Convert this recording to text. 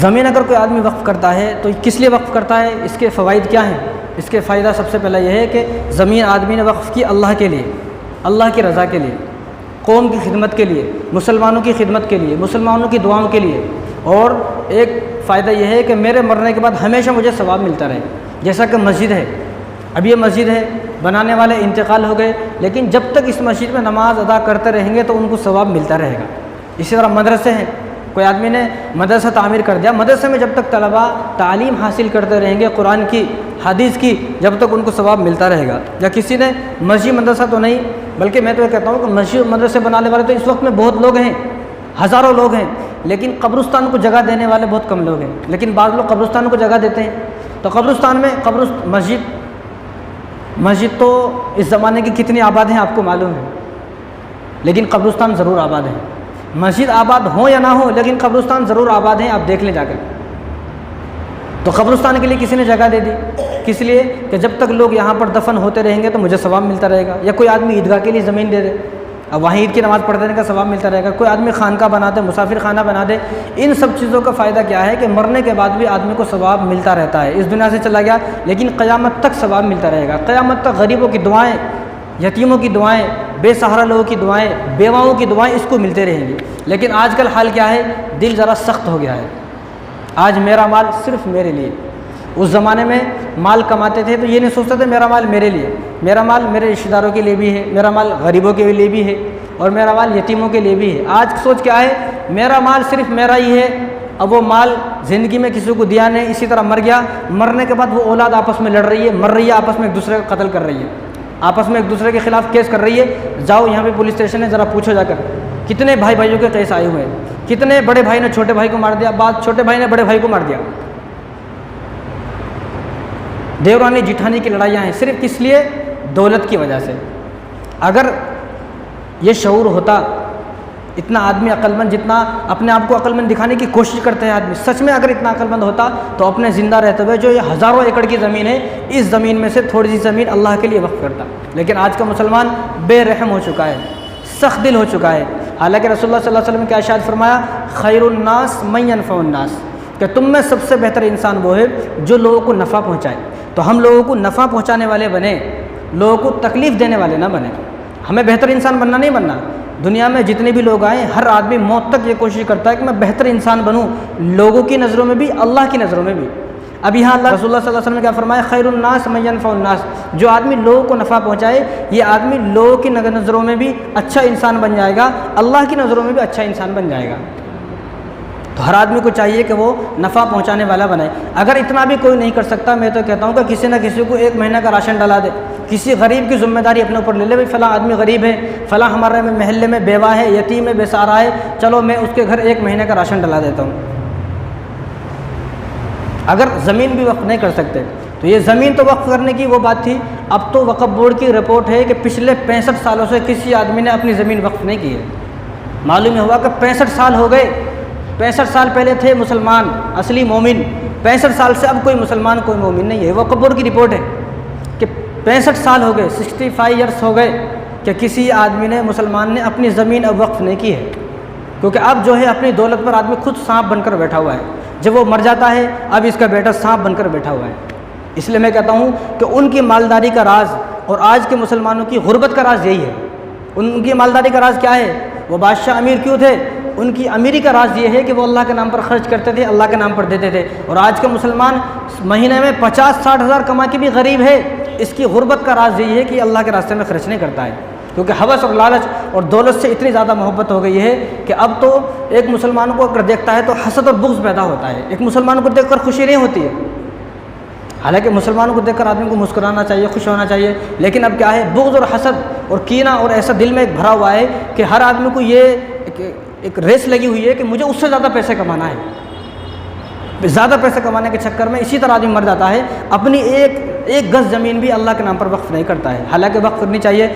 زمین اگر کوئی آدمی وقف کرتا ہے تو کس لیے وقف کرتا ہے؟ اس کے فوائد کیا ہیں؟ اس کے فائدہ سب سے پہلا یہ ہے کہ زمین آدمی نے وقف کی اللہ کے لیے، اللہ کی رضا کے لیے، قوم کی خدمت کے لیے، مسلمانوں کی خدمت کے لیے، مسلمانوں کی دعاؤں کے لیے، اور ایک فائدہ یہ ہے کہ میرے مرنے کے بعد ہمیشہ مجھے ثواب ملتا رہے۔ جیسا کہ مسجد ہے، اب یہ مسجد ہے، بنانے والے انتقال ہو گئے، لیکن جب تک اس مسجد میں نماز ادا کرتے رہیں گے تو ان کو ثواب ملتا رہے گا۔ اسی طرح مدرسے ہیں، کوئی آدمی نے مدرسہ تعمیر کر دیا، مدرسے میں جب تک طلباء تعلیم حاصل کرتے رہیں گے قرآن کی، حدیث کی، جب تک ان کو ثواب ملتا رہے گا۔ یا کسی نے مسجد مدرسہ تو نہیں، بلکہ میں تو یہ کہتا ہوں کہ مسجد مدرسے بنانے والے تو اس وقت میں بہت لوگ ہیں، ہزاروں لوگ ہیں، لیکن قبرستان کو جگہ دینے والے بہت کم لوگ ہیں۔ لیکن بعض لوگ قبرستان کو جگہ دیتے ہیں، تو قبرستان میں مسجد تو اس زمانے کی کتنی آباد ہیں آپ کو معلوم ہے، لیکن قبرستان ضرور آباد ہیں۔ مسجد آباد ہو یا نہ ہو، لیکن قبرستان ضرور آباد ہیں، آپ دیکھ لیں جا کر۔ تو قبرستان کے لیے کسی نے جگہ دے دی، کس لیے؟ کہ جب تک لوگ یہاں پر دفن ہوتے رہیں گے تو مجھے ثواب ملتا رہے گا۔ یا کوئی آدمی عیدگاہ کے لیے زمین دے دے، اب وہیں عید کی نماز پڑھ دینے کا ثواب ملتا رہے گا۔ کوئی آدمی خانقاہ بنا دے، مسافر خانہ بنا دے۔ ان سب چیزوں کا فائدہ کیا ہے کہ مرنے کے بعد بھی آدمی کو ثواب ملتا رہتا ہے۔ اس دنیا سے چلا گیا لیکن قیامت تک ثواب ملتا رہے گا۔ قیامت تک غریبوں کی دعائیں، یتیموں کی دعائیں، بے سہارا لوگوں کی دعائیں، بیواؤں کی دعائیں اس کو ملتے رہیں گی۔ لیکن آج کل حال کیا ہے؟ دل ذرا سخت ہو گیا ہے۔ آج میرا مال صرف میرے لیے۔ اس زمانے میں مال کماتے تھے تو یہ نہیں سوچتے تھے میرا مال میرے لیے، میرا مال میرے رشتہ داروں کے لیے بھی ہے، میرا مال غریبوں کے لیے بھی ہے، اور میرا مال یتیموں کے لیے بھی ہے۔ آج سوچ کیا ہے؟ میرا مال صرف میرا ہی ہے۔ اب وہ مال زندگی میں کسی کو دیا نہیں، اسی طرح مر گیا، مرنے کے بعد وہ اولاد آپس میں لڑ رہی ہے، مر رہی ہے، آپس میں ایک دوسرے کو قتل کر رہی ہے، آپس میں ایک دوسرے کے خلاف کیس کر رہی ہے۔ جاؤ یہاں پہ پولیس اسٹیشن ہے، ذرا پوچھو جا کر کتنے بھائیوں کے کیس آئے ہوئے ہیں، کتنے بڑے بھائی نے چھوٹے بھائی کو مار دیا، بعد چھوٹے بھائی نے بڑے بھائی کو مار دیا۔ دیورانی جیٹھانی کی لڑائیاں ہیں، صرف کس لیے؟ دولت کی وجہ سے۔ اگر یہ شعور ہوتا، اتنا آدمی عقل مند، جتنا اپنے آپ کو عقل مند دکھانے کی کوشش کرتے ہیں آدمی، سچ میں اگر اتنا عقل مند ہوتا تو اپنے زندہ رہتے ہوئے جو یہ ہزاروں ایکڑ کی زمین ہے، اس زمین میں سے تھوڑی سی زمین اللہ کے لیے وقف کرتا۔ لیکن آج کا مسلمان بے رحم ہو چکا ہے، سخت دل ہو چکا ہے۔ حالانکہ رسول اللہ صلی اللہ علیہ وسلم نے کیا ارشاد فرمایا؟ خیر الناس من ينفع الناس، کہ تم میں سب سے بہتر انسان وہ ہے جو لوگوں کو نفع پہنچائے۔ تو ہم لوگوں کو نفع پہنچانے والے بنے، لوگوں کو تکلیف دینے والے نہ بنے۔ ہمیں بہتر انسان بننا نہیں بننا۔ دنیا میں جتنے بھی لوگ آئیں، ہر آدمی موت تک یہ کوشش کرتا ہے کہ میں بہتر انسان بنوں، لوگوں کی نظروں میں بھی، اللہ کی نظروں میں بھی۔ اب یہاں اللہ رسول اللہ صلی اللہ علیہ وسلم نے کیا فرمایا؟ خیر الناس من ينفع الناس، جو آدمی لوگوں کو نفع پہنچائے، یہ آدمی لوگوں کی نظروں میں بھی اچھا انسان بن جائے گا، اللہ کی نظروں میں بھی اچھا انسان بن جائے گا۔ تو ہر آدمی کو چاہیے کہ وہ نفع پہنچانے والا بنائے۔ اگر اتنا بھی کوئی نہیں کر سکتا، میں تو کہتا ہوں کہ کسی نہ کسی کو ایک مہینہ کا راشن ڈلا دے، کسی غریب کی ذمہ داری اپنے اوپر لے لے، بھائی فلاں آدمی غریب ہے، فلاں ہمارے محلے میں بیوہ ہے، یتیم ہے، بے سہارا ہے، چلو میں اس کے گھر ایک مہینے کا راشن ڈلا دیتا ہوں۔ اگر زمین بھی وقف نہیں کر سکتے تو یہ زمین تو وقف کرنے کی وہ بات تھی، اب تو وقف بورڈ کی رپورٹ ہے کہ پچھلے 65 سالوں سے کسی آدمی نے اپنی زمین وقف نہیں کی ہے۔ معلوم ہوا کہ 65 سال ہو گئے، 65 سال پہلے تھے مسلمان اصلی مومن، 65 سال سے اب کوئی مسلمان کوئی مومن نہیں ہے۔ وقف بورڈ کی رپورٹ ہے کہ 65 سال ہو گئے، 65 ایئرس ہو گئے کہ کسی آدمی نے، مسلمان نے اپنی زمین اب وقف نہیں کی ہے، کیونکہ اب جو ہے اپنی دولت پر آدمی خود سانپ بن کر بیٹھا ہوا ہے۔ جب وہ مر جاتا ہے اب اس کا بیٹا سانپ بن کر بیٹھا ہوا ہے۔ اس لیے میں کہتا ہوں کہ ان کی مالداری کا راز اور آج کے مسلمانوں کی غربت کا راز یہی ہے۔ ان کی مالداری کا راز کیا ہے؟ وہ بادشاہ امیر کیوں تھے؟ ان کی امیری کا راز یہ ہے کہ وہ اللہ کے نام پر خرچ کرتے تھے، اللہ کے نام پر دیتے تھے۔ اور آج کا مسلمان مہینے میں 50-60 ہزار کما کے بھی غریب ہے۔ اس کی غربت کا راز یہی ہے کہ اللہ کے راستے میں خرچ نہیں کرتا ہے، کیونکہ ہوس اور لالچ اور دولت سے اتنی زیادہ محبت ہو گئی ہے کہ اب تو ایک مسلمان کو اگر دیکھتا ہے تو حسد اور بغض پیدا ہوتا ہے۔ ایک مسلمان کو دیکھ کر خوشی نہیں ہوتی ہے، حالانکہ مسلمانوں کو دیکھ کر آدمی کو مسکرانا چاہیے، خوش ہونا چاہیے، لیکن اب کیا ہے؟ بغض اور حسد اور کینہ اور ایسا دل میں ایک بھرا ہوا ہے کہ ہر آدمی کو یہ ایک ریس لگی ہوئی ہے کہ مجھے اس سے زیادہ پیسے کمانا ہے۔ زیادہ پیسے کمانے کے چکر میں اسی طرح آدمی مر جاتا ہے، اپنی ایک گز زمین بھی اللہ کے نام پر وقف نہیں کرتا ہے، حالانکہ وقف کرنی چاہیے۔